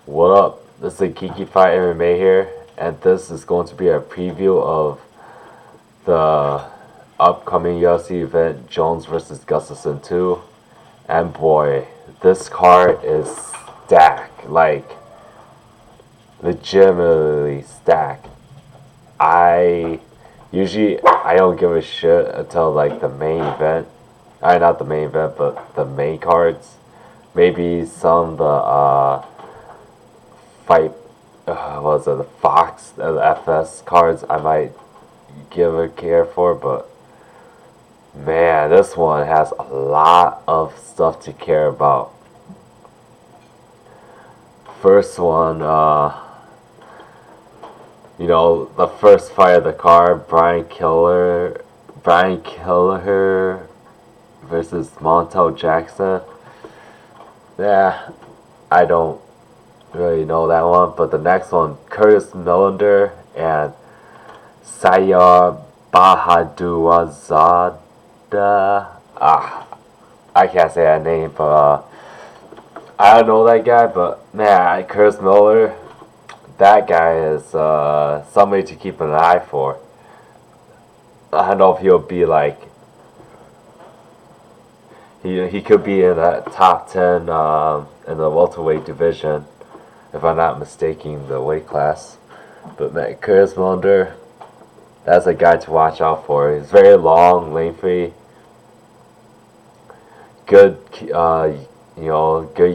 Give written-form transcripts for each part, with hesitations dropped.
What up? This is Kiki Fight MMA here, and this is going to be a preview of the upcoming UFC event, Jones versus Gustafsson 2. And boy, this card is stacked, like legitimately stacked. I don't give a shit until like the main event. Not the main event, but the main cards. Maybe some of the fight, what was it, the Fox, the FS cards I might give a care for, but man, this one has a lot of stuff to care about. First one, the first fight of the card, Brian Killer versus Montel Jackson. Yeah, I don't really know that one, but the next one, Curtis Millender and Sayar Bahadurazada. I can't say that name, but I don't know that guy, but man, Curtis Miller, that guy is somebody to keep an eye for. I don't know if he'll be like he could be in that top 10 in the welterweight division, if I'm not mistaking the weight class. But man, Curtis Millender, that's a guy to watch out for. He's very long, lengthy, good, good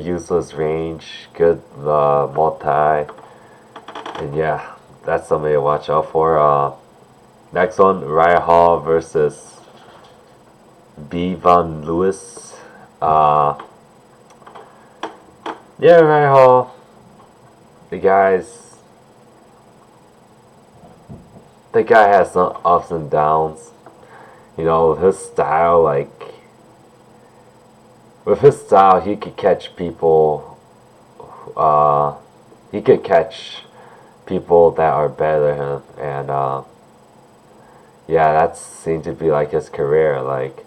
useless range, good multi, and yeah, that's somebody to watch out for. Next one, Ryan Hall versus B. Von Lewis. Yeah, Ryan Hall. The guy has some ups and downs. His style, with his style, he could catch people. He could catch people that are better than him, and yeah, that seemed to be like his career. Like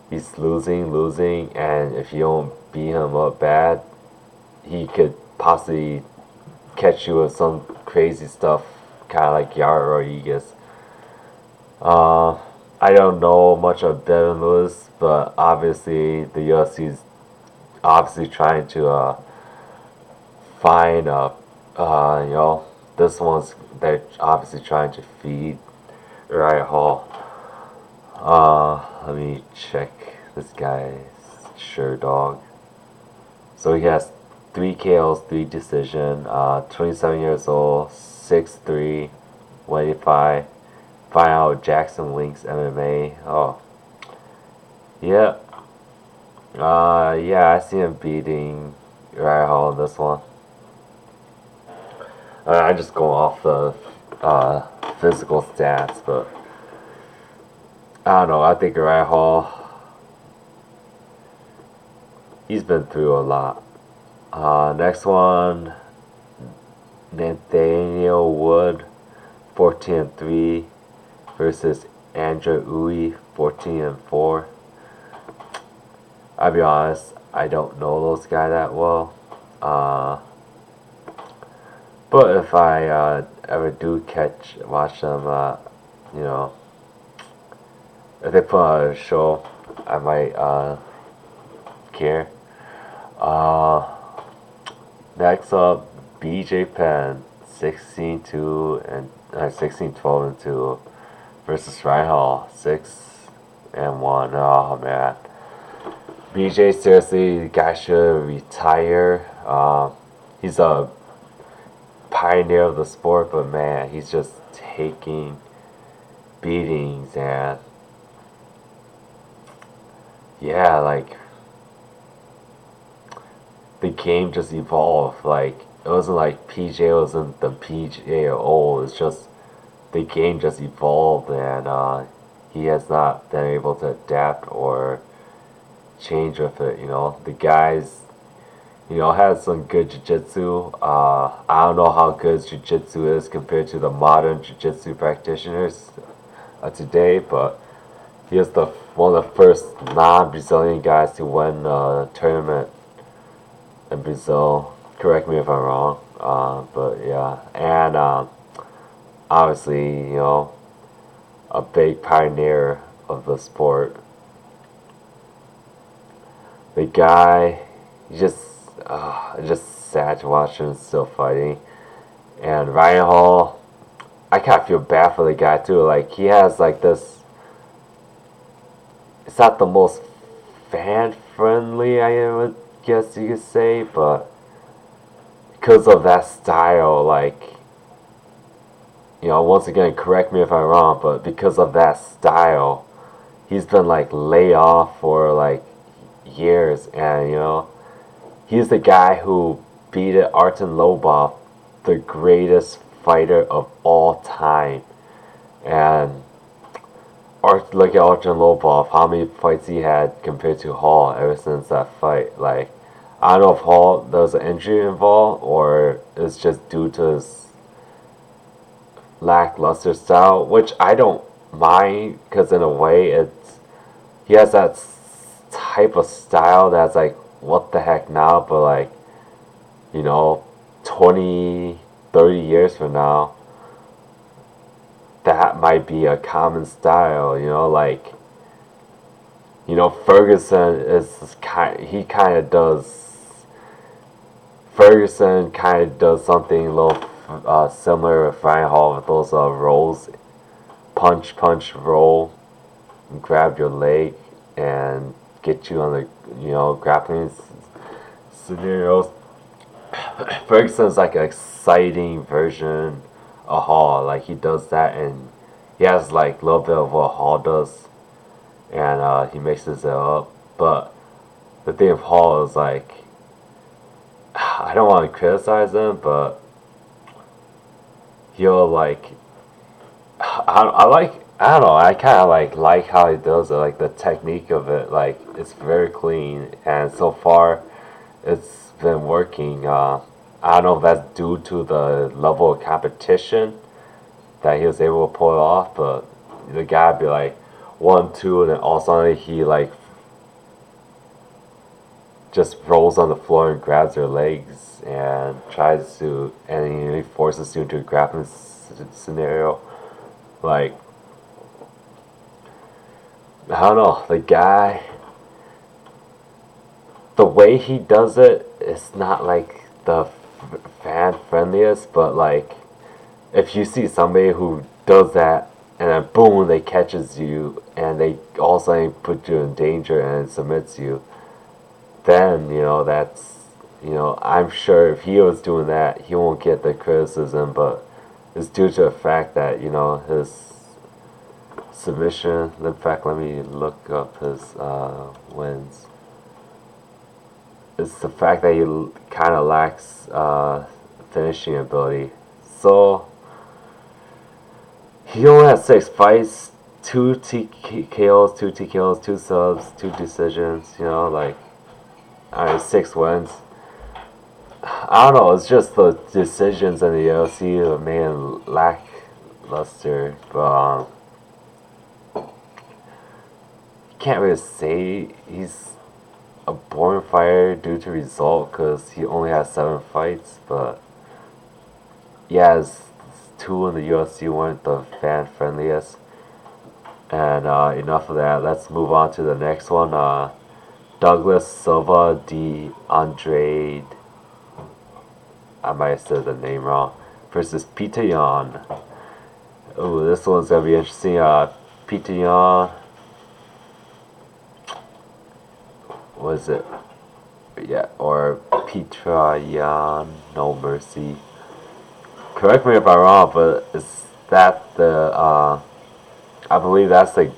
he's losing, and if you don't beat him up bad, he could possibly catch you with some crazy stuff, kind of like Yara Rodriguez. I don't know much of Devin Lewis, but obviously the UFC is obviously trying to find this one's they're obviously trying to feed Riot Hall. Let me check this guy's sure dog. So he has 3 KOs, 3 decision, 27 years old, 6'3", 185. Find out Jackson Links MMA. Oh, yeah. Yeah, I see him beating Riot Hall in this one. I'm just going off the physical stats, but I don't know. I think Riot Hall, he's been through a lot. Next one, Nathaniel Wood, 14-3 versus Andrew Uy, 14-4. I'll be honest, I don't know those guys that well. But if I ever do watch them, if they put on a show, I might care. Next up, BJ Penn, 16-2 and 16-12-2 versus Ryan Hall, 6-1. Oh man, BJ, seriously, the guy should retire. He's a pioneer of the sport, but man, he's just taking beatings, and yeah, like the game just evolved. Like it wasn't like PJ wasn't the PJ of old. It's just the game just evolved, and he has not been able to adapt or change with it. The guys, has some good jiu-jitsu. I don't know how good jiu-jitsu is compared to the modern jiu-jitsu practitioners today, but he is one of the first non-Brazilian guys to win a tournament in Brazil. Correct me if I'm wrong. But yeah, and obviously, a big pioneer of the sport. The guy, he just sad to watch him still fighting. And Ryan Hall, I kind of feel bad for the guy too. Like he has like this. It's not the most fan friendly, I would guess you could say, but because of that style, like once again, correct me if I'm wrong, but because of that style, he's been like laid off for like years, and he's the guy who beat Artem Lobov, the greatest fighter of all time. And look at Artem Lobov, how many fights he had compared to Hall ever since that fight. Like, I don't know if Hall there was an injury involved or it's just due to his lackluster style, which I don't mind because in a way he has that type of style that's like what the heck now, but like you know 20, 30 years from now that might be a common style, like Ferguson is kind of does something a little similar with Ryan Hall with those rolls, punch roll, and grab your leg and get you on the grappling scenarios. Ferguson's like an exciting version of Hall. Like he does that, and he has like a little bit of what Hall does, and he mixes it up. But the thing of Hall is like, I don't want to criticize him, but he'll like, I don't know. I kind of like how he does it, like the technique of it. Like it's very clean, and so far, it's been working. I don't know if that's due to the level of competition that he was able to pull it off, but the guy be like 1-2, and then all of a sudden he like just rolls on the floor and grabs their legs and he forces you into a grappling scenario. Like, I don't know, the guy, the way he does it is not like the fan friendliest, but like if you see somebody who does that and then boom they catches you and they all of a sudden put you in danger and submits you, then that's I'm sure if he was doing that he won't get the criticism, but it's due to the fact that his submission. In fact, let me look up his wins. It's the fact that he kind of lacks finishing ability. So he only has 6 fights, 2 TKOs, 2 TKOs, 2 subs, 2 decisions. Like 6 wins. I don't know. It's just the decisions in the UFC remain lackluster, but you can't really say he's a boring fighter due to result because he only has 7 fights. But yeah, his 2 in the UFC weren't the fan friendliest. And enough of that. Let's move on to the next one. Douglas Silva de Andrade. I might have said the name wrong. Versus Peter Yan. Oh, this one's gonna be interesting. Peter Yan. What is it? Yeah, or Petra Yan. No Mercy. Correct me if I'm wrong, but is that the? I believe that's the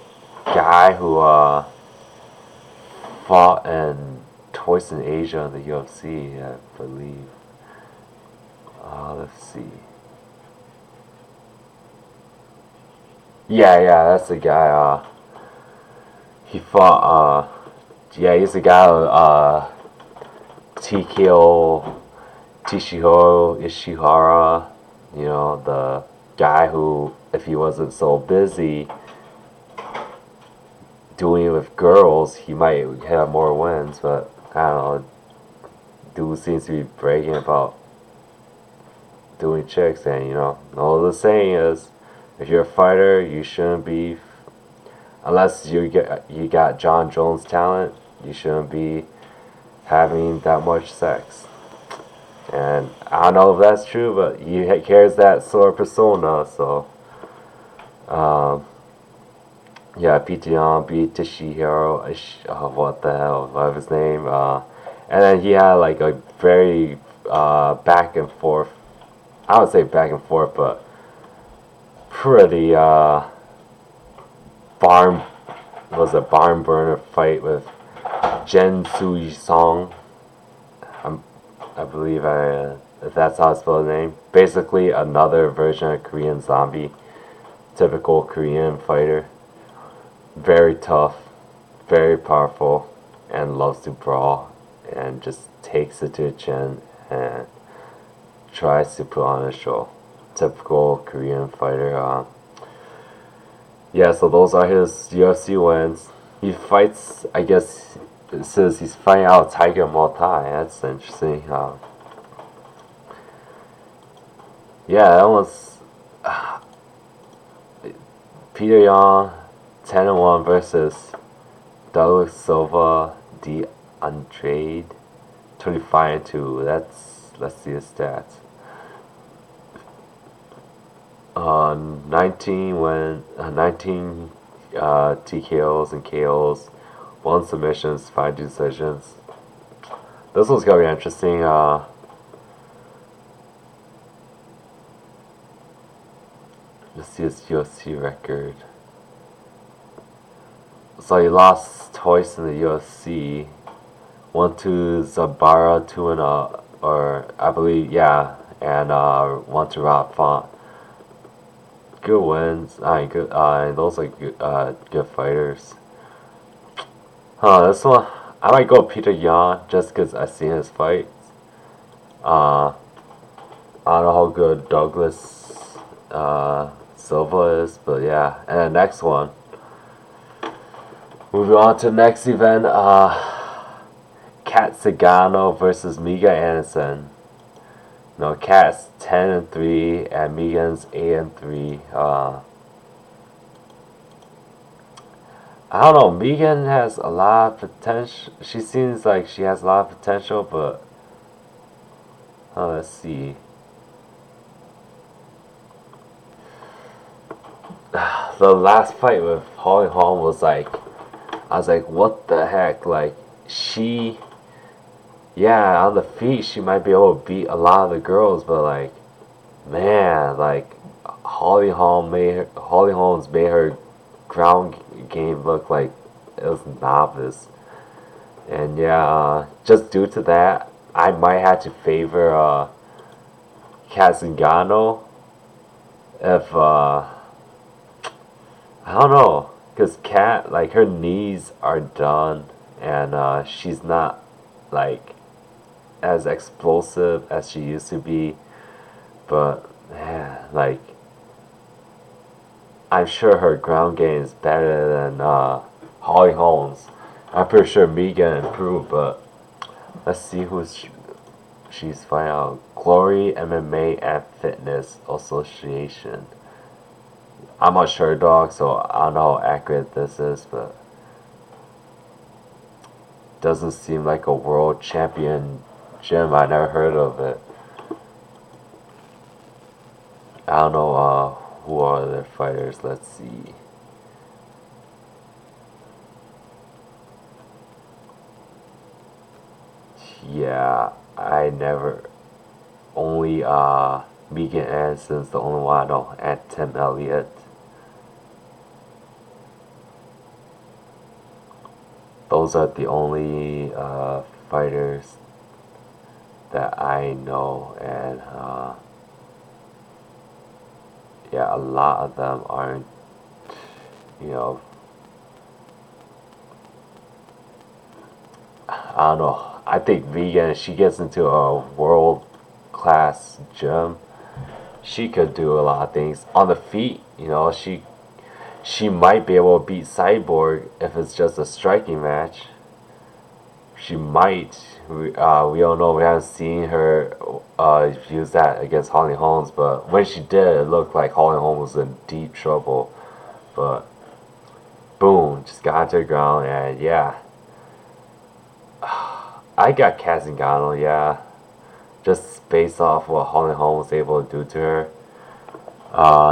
guy who fought in twice in Asia in the UFC. I believe. Let's see. Yeah, that's the guy. He fought. Yeah, he's the guy. TKO Tishihiro Ishihara. The guy who, if he wasn't so busy doing it with girls, he might have more wins. But I don't know. dude seems to be bragging about doing chicks, and all the saying is, if you're a fighter, you shouldn't be, unless you got John Jones talent, you shouldn't be having that much sex. And I don't know if that's true, but he carries that sort of persona, so um, yeah, Pitian beat Tishihiro, what the hell, what was his name? And then he had like a very back and forth, I would say back and forth, but pretty barn was a barn burner fight with Jen Sui Song. I believe if that's how I spell the name. Basically, another version of Korean Zombie, typical Korean fighter. Very tough, very powerful, and loves to brawl, and just takes it to the chin and tries to put on a show. Typical Korean fighter. Yeah, so those are his UFC wins. He fights, I guess it says he's fighting out Tiger Muay Thai. That's interesting. Yeah, that was Peter Yan 10-1 versus Douglas Silva D. Andrade 25-2. Let's see his stats. 19 TKOs and KOs, 1 submissions, 5 decisions. This one's gonna be interesting. Let's see his UFC record. So he lost twice in the UFC. One to Zabara, 2-0, or I believe, yeah, and one to Rob Font. Good wins. Good. Those are good fighters. This one I might go Peter Yan just because I seen his fights. I don't know how good Douglas Silva is, but yeah. And the next one. Moving on to the next event. Kat Zingano versus Miga Anderson. No, Kat's 10-3 and Megan's 8-3. I don't know. Megan has a lot of potential. She seems like she has a lot of potential, but let's see. The last fight with Holly Holm was like, I was like, what the heck? Like, yeah, on the feet, she might be able to beat a lot of the girls, but like, man, like, Holly Holmes made her ground game look like it was novice. And yeah, just due to that, I might have to favor Kat Zingano if I don't know, cause Kat, like, her knees are done, and she's not like as explosive as she used to be. But man, like, I'm sure her ground game is better than Holly Holmes. I'm pretty sure Megan improved, but let's see she's fighting out. Glory MMA and Fitness Association. I'm not sure, dog, so I don't know how accurate this is, but doesn't seem like a world champion gym. I never heard of it. I don't know who are their fighters. Let's see. Yeah, I never. Only Megan Anderson's the only one I know, and Tim Elliott. Those are the only fighters that I know, and yeah, a lot of them aren't, you know, I don't know. I think Vegan, if she gets into a world class gym, she could do a lot of things on the feet. She might be able to beat Cyborg if it's just a striking match. she might. We don't know. We haven't seen her use that against Holly Holmes, but when she did, it looked like Holly Holmes was in deep trouble. But boom, just got to the ground, and yeah, I got Kat Zingano, yeah, just based off what Holly Holmes was able to do to her.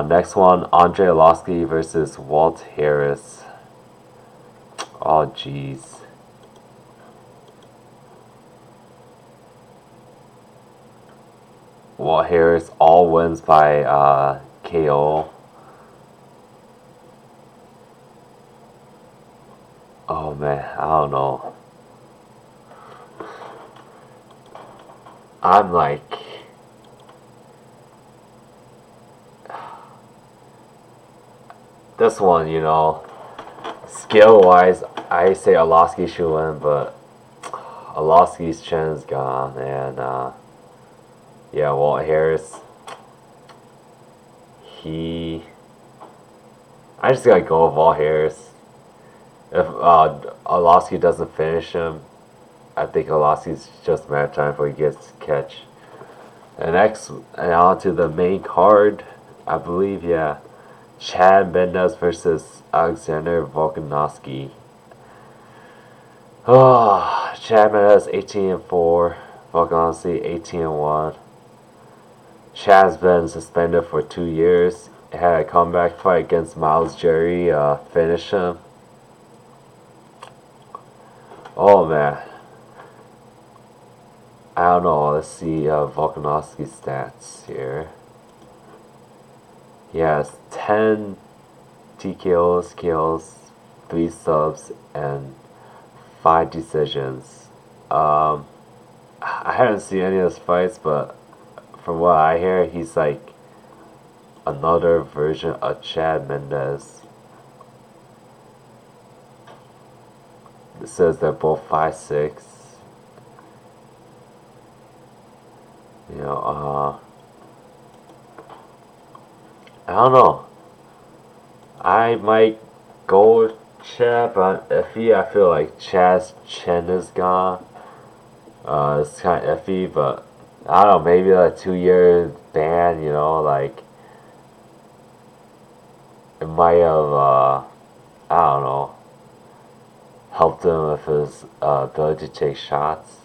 Next one, Andre Arlovski versus Walt Harris. Oh, jeez. Walt Harris all wins by KO. Oh man, I don't know. I'm like, this one, skill wise, I say Arlovski should win, but Arlovski's chin's gone, and yeah, Walt Harris, he. I just gotta go with Walt Harris. If Arlovski doesn't finish him, I think Arlovski's just a matter of time before he gets catch. And next, and on to the main card, I believe, yeah. Chad Mendes versus Alexander Volkanovski. Oh, Chad Mendes 18-4, Volkanovski 18-1. Chad's been suspended for 2 years. Had a comeback fight against Miles Jerry, finish him. Oh man, I don't know. Let's see Volkanovski's stats here. He has 10 TKOs, KOs, 3 subs, and 5 decisions. I haven't seen any of his fights, but from what I hear, he's like another version of Chad Mendes. It says they're both 5'6". I don't know. I might go with Chad, but iffy. I feel like Chad's chin is gone. It's kind of iffy, but I don't know. Maybe like 2 year ban. Like it might have. I don't know. Helped him with his ability to take shots.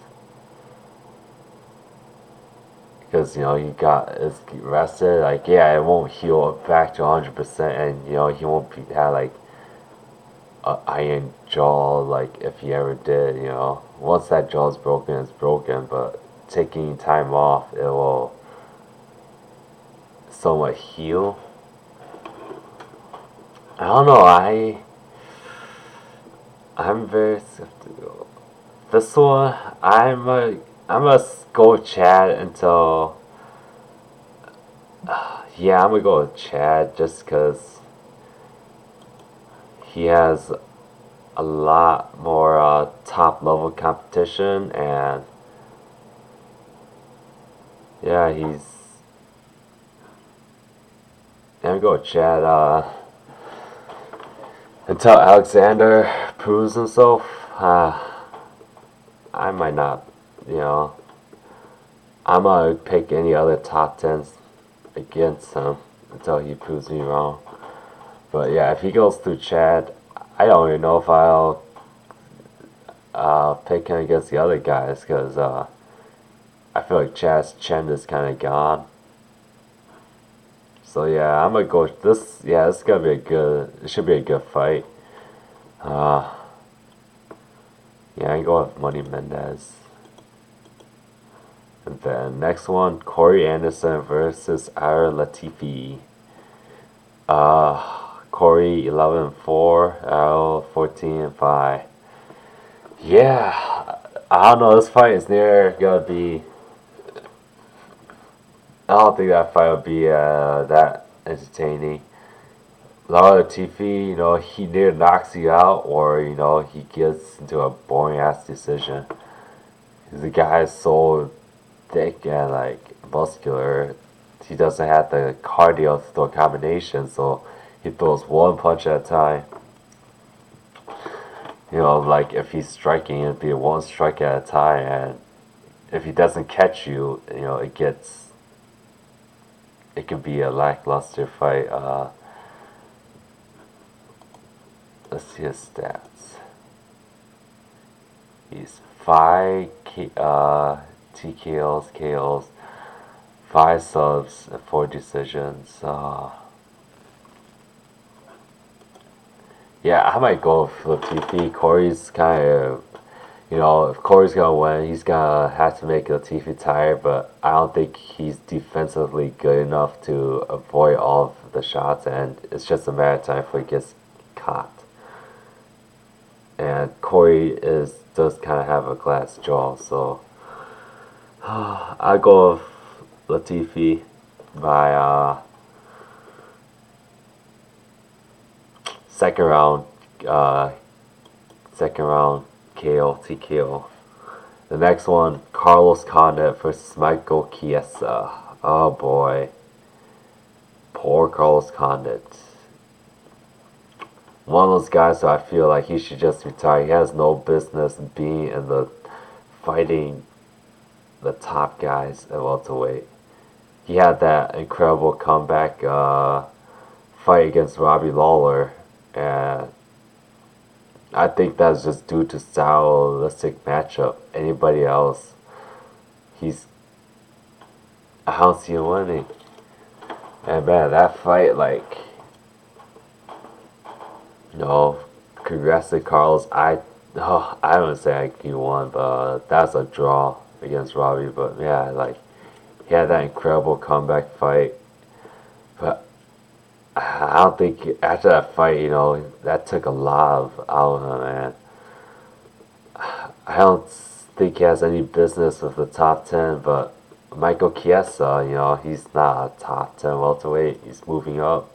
Because he got is arrested, like yeah, it won't heal back to 100%, and he won't have like a iron jaw like if he ever did. Once that jaw is broken, it's broken. But taking time off, it will somewhat heal. I don't know. I'm very skeptical. This one, I'm gonna go with Chad until. Yeah, I'm gonna go with Chad just because he has a lot more top level competition, and yeah, I'm gonna go with Chad until Alexander proves himself. I might not, you know. I'm gonna pick any other top tens against him until he proves me wrong. But yeah, if he goes through Chad, I don't even know if I'll pick him against the other guys because I feel like Chad's chin is kind of gone. So yeah, I'm gonna go with this. Yeah, this is gonna be a good. It should be a good fight. Uh, yeah, I go with Money Mendez. And then next one, Corey Anderson versus Ira Latifi. Corey 11-4, Ira 14-5. Yeah, I don't know. This fight is near gonna be. I don't think that fight will be that entertaining. Lara Latifi, he near knocks you out, or he gets into a boring ass decision. The guy is so thick and like muscular. He doesn't have the cardio to throw a combination, so he throws one punch at a time. Like if he's striking, it'd be one strike at a time, and if he doesn't catch you, it can be a lackluster fight. Let's see his stats. He's TKOs, KOs, 5 subs, and 4 decisions. Yeah, I might go for Latifi. Corey's kind of, if Corey's gonna win, he's gonna have to make Latifi tired. But I don't think he's defensively good enough to avoid all of the shots, and it's just a matter of time before he gets caught. And Corey does kind of have a glass jaw, so I go with Latifi by second round, uh, second round KO, TKO. The next one, Carlos Condit versus Michael Chiesa. Oh boy, poor Carlos Condit. One of those guys who I feel like he should just retire. He has no business being in the fighting the top guys at welterweight. He had that incredible comeback fight against Robbie Lawler, and I think that's just due to stylistic matchup. Anybody else, he's I don't see him winning. And man, that fight, congrats to Carlos. I don't say he won, but that's a draw against Robbie. But yeah, he had that incredible comeback fight. But I don't think after that fight, that took a lot out of him, man. I don't think he has any business with the top 10, but Michael Chiesa, he's not a top 10 welterweight. He's moving up.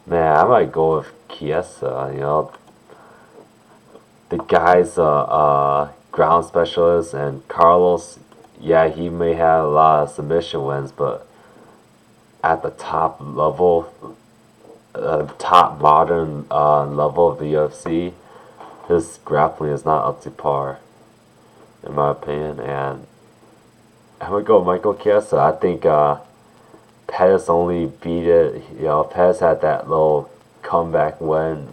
Man, I might go with Chiesa, The guy's a ground specialist, and Carlos, yeah, he may have a lot of submission wins, but at the top level, top modern level of the UFC, his grappling is not up to par, in my opinion. And I'm gonna go Michael Chiesa. I think Pettis only beat it. Pettis had that little comeback win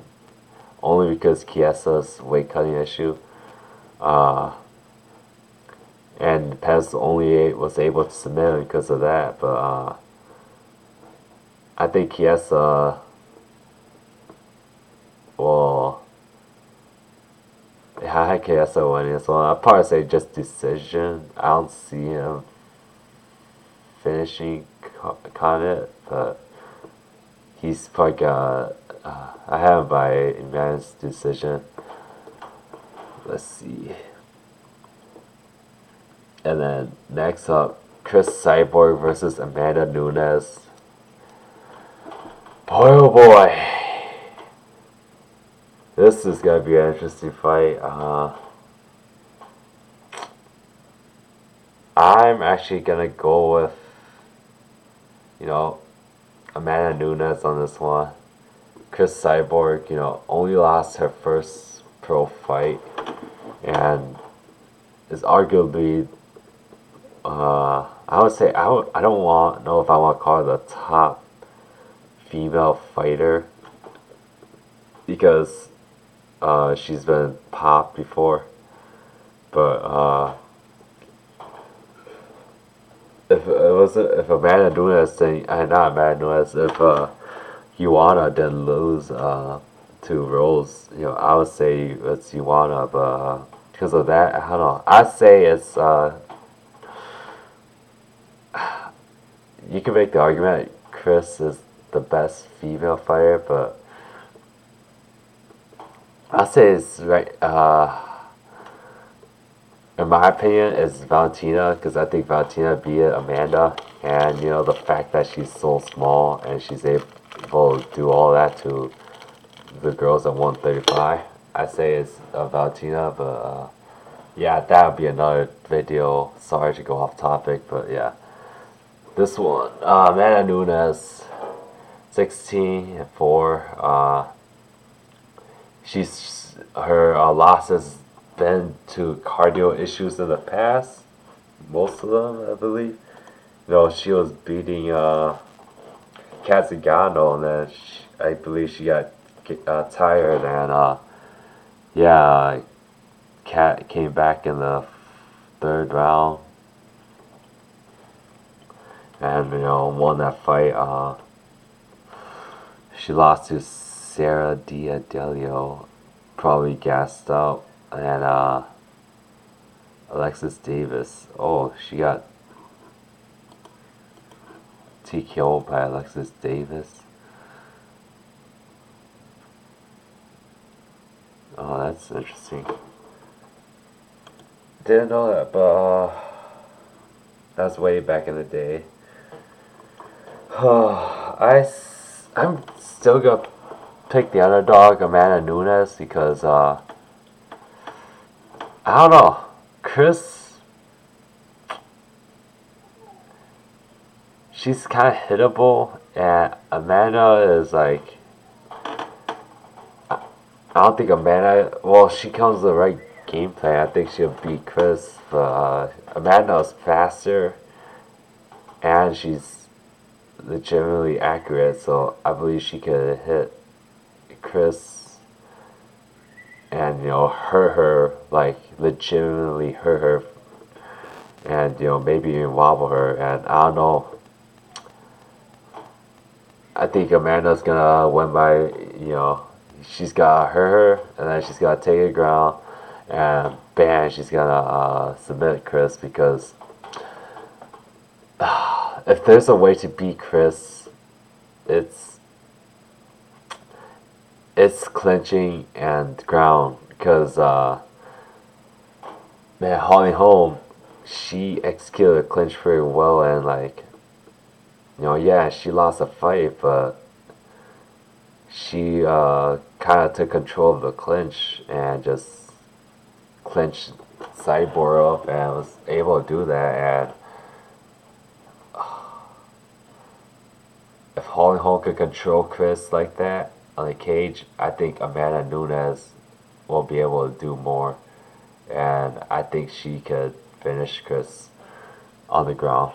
only because Chiesa's weight cutting issue. And Pettis only was able to submit him because of that. But I think Chiesa will. I had Chiesa winning this one. I'd probably say just decision. I don't see him finishing Condit, but he's probably got. I have him by advanced decision. Let's see. And then next up, Chris Cyborg versus Amanda Nunes. Boy, oh boy. This is going to be an interesting fight. I'm actually going to go with, Amanda Nunes on this one. Chris Cyborg, only lost her first pro fight and is arguably, I would say, I don't know if I want to call her the top female fighter because she's been popped before, but if Amanda Nunes not Amanda Nunes, if Ioana didn't lose to Rose, I would say it's Ioana, but because of that, I don't know. I'd say it's you can make the argument Chris is the best female fighter, but I'd say it's right. In my opinion, it's Valentina because I think Valentina beat Amanda, and the fact that she's so small and she's able to do all that to the girls at 135. I say it's Valentina, but yeah, that would be another video. Sorry to go off topic, but yeah, this one, Amanda Nunes. 16-4. She's her losses been to cardio issues in the past. Most of them, I believe. She was beating Kazagano, and then I believe she got tired, and yeah, Kat came back in the third round, and won that fight. She lost to Sarah D'Adelio, probably gassed out, and Alexis Davis. Oh, she got TKO'd by Alexis Davis. Oh, that's interesting. Didn't know that, but that's way back in the day. I'm still gonna pick the underdog, Amanda Nunes, because I don't know, Chris. She's kind of hittable, and Amanda is like, I don't think Amanda. Well, she comes with the right game plan. I think she'll beat Chris, but Amanda is faster, and she's legitimately accurate. So I believe she could hit Chris, and hurt her, like legitimately hurt her, and maybe even wobble her. And I don't know. I think Amanda's gonna win by she's gotta hurt her, and then she's gotta take it ground, and bam, she's gonna submit Chris, because if there's a way to beat Chris, it's clinching and ground, because man, Holly Holm, she executed a clinch very well, and like yeah, she lost a fight, but she kind of took control of the clinch and just clinched sideboard up and was able to do that. And if Holly Holm could control Chris like that on the cage, I think Amanda Nunes will be able to do more. And I think she could finish Chris on the ground.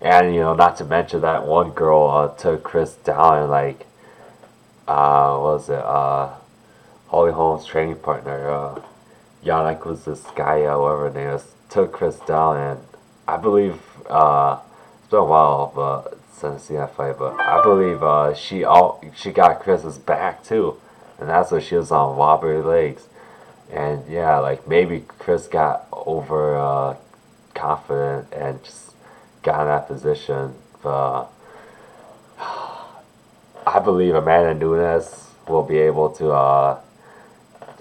And not to mention that one girl took Chris down, and like what was it? Holly Holm's training partner, Yana Kuziskaya, whatever her name is, took Chris down, and I believe it's been a while, but since seeing that fight, but I believe she got Chris's back too, and that's what she was on, wobbly legs, and yeah, like maybe Chris got over confident and just got in that position, but I believe Amanda Nunes will be able to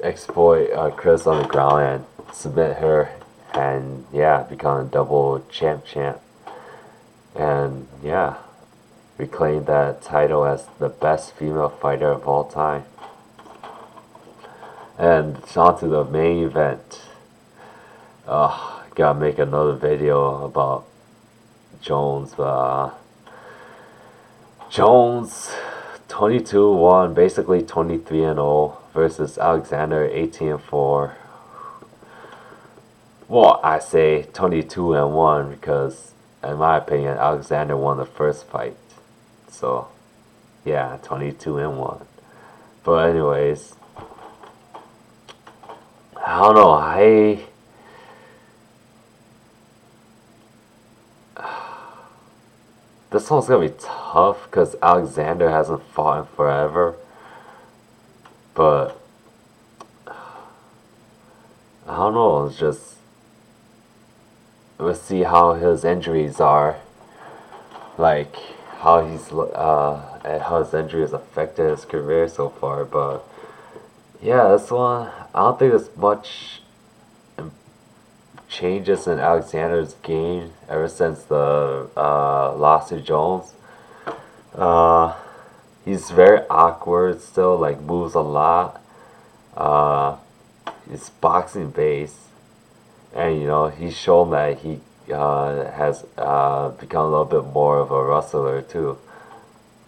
exploit Chris on the ground and submit her, and yeah, become a double champ, and yeah, reclaim that title as the best female fighter of all time. And on to the main event. Gotta make another video about Jones, but Jones 22-1, basically 23-0 versus Alexander 18-4. Well, I say 22-1 because, in my opinion, Alexander won the first fight. So, yeah, 22-1. But anyways, I don't know. This one's gonna be tough because Alexander hasn't fought in forever. But I don't know. It's just, let's see how his injuries are. Like how his injuries affected his career so far. But yeah, this one, I don't think there's much changes in Alexander's game ever since the loss to Jones. He's very awkward still, like moves a lot. He's boxing based, and he's shown that he has become a little bit more of a wrestler too.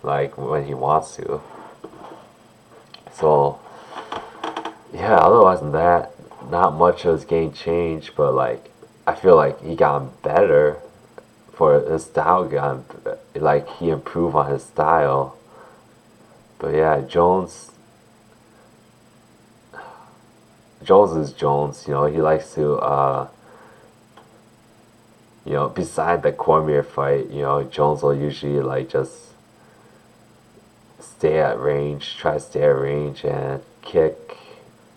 like when he wants to. So yeah, otherwise than that, not much of his game changed, but like I feel like he got better for his style got like he improved on his style. But yeah, Jones is Jones. You know, he likes to beside the Cormier fight, Jones will usually like just stay at range, try to stay at range and kick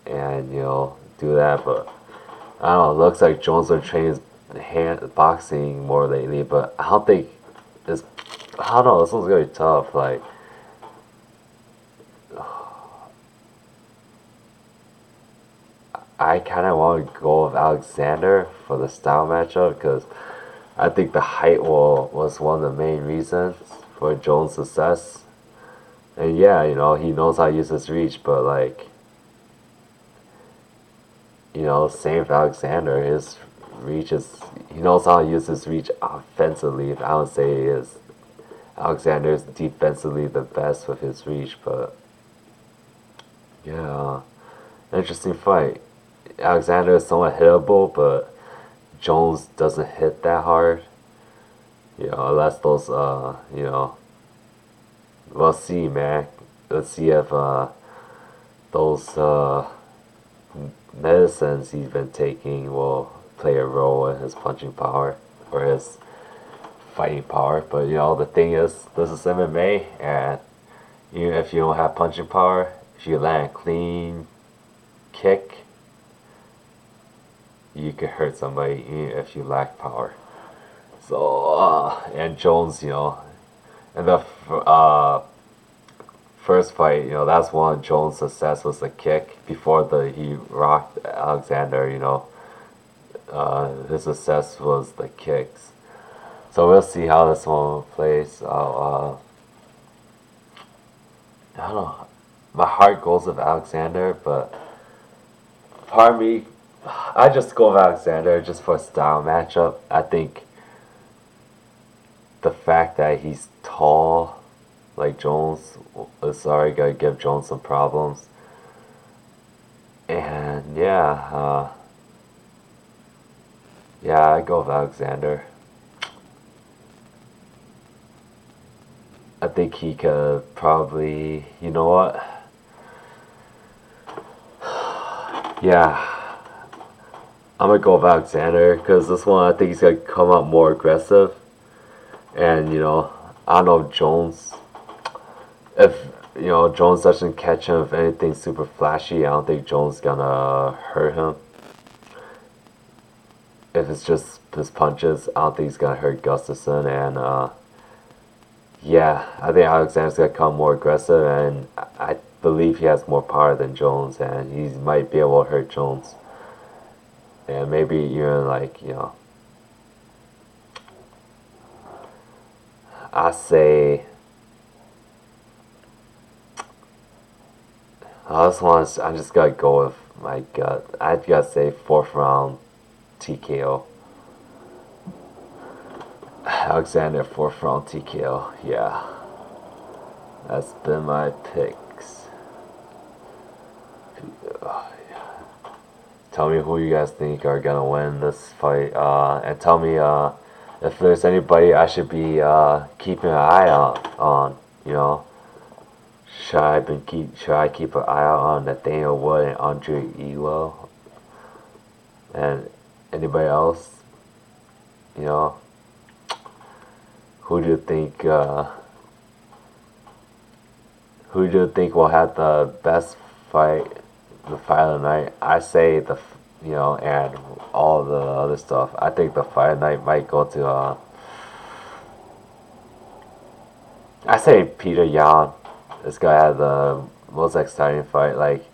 and do that. But I don't know. It looks like Jones will train his hand boxing more lately, but I don't think this. I don't know. This one's gonna be tough. Like I kind of want to go with Alexander for the style matchup because I think the height was one of the main reasons for Jones' success. And yeah, he knows how to use his reach, but like, same for Alexander. His reach is he knows how to use his reach offensively. I would say is Alexander's defensively the best with his reach, but yeah, interesting fight. Alexander is somewhat hittable, but Jones doesn't hit that hard. Unless those we'll see, man. Let's see if those medicines he's been taking will play a role in his punching power or his fighting power. But the thing is, this is MMA, and even if you don't have punching power, if you land a clean kick, you could hurt somebody even if you lack power. So and Jones, in the first fight, that's one of Jones' success was the kick. Before he rocked Alexander, his success was the kicks. So we'll see how this one plays. I don't know. My heart goes with Alexander, but part of me, I just go with Alexander just for a style matchup. I think the fact that he's tall, like Jones, is already gonna give Jones some problems. And yeah, I go with Alexander. I think he could probably, you know what? Yeah, I'm gonna go with Alexander because this one I think he's gonna come out more aggressive. And I don't know if Jones doesn't catch him with anything super flashy, I don't think Jones gonna hurt him. If it's just his punches, I don't think he's gonna hurt Gustafsson. And yeah, I think Alexander's gonna come more aggressive, and I believe he has more power than Jones, and he might be able to hurt Jones. And maybe even like I say this one I just gotta go with my gut. I've gotta say fourth round TKO. Alexander fourth round TKO. Yeah, that's been my picks. Tell me who you guys think are gonna win this fight, and tell me if there's anybody I should be keeping an eye out on. Should I keep an eye out on Nathaniel Wood and Andre Elo, and anybody else? You know, who do you think? Who do you think will have the best fight, the fight of the night? I say and all the other stuff. I think the fight of the night might go to. I say Peter Yan. This guy had the most exciting fight. Like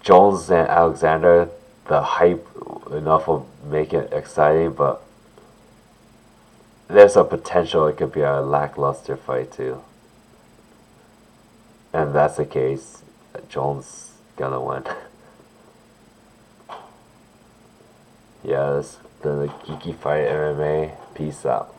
Jones and Alexander, the hype enough will make it exciting, but there's a potential it could be a lackluster fight too. And if that's the case, Jones gonna win. Yeah, it's been a geeky fight MMA. Peace out.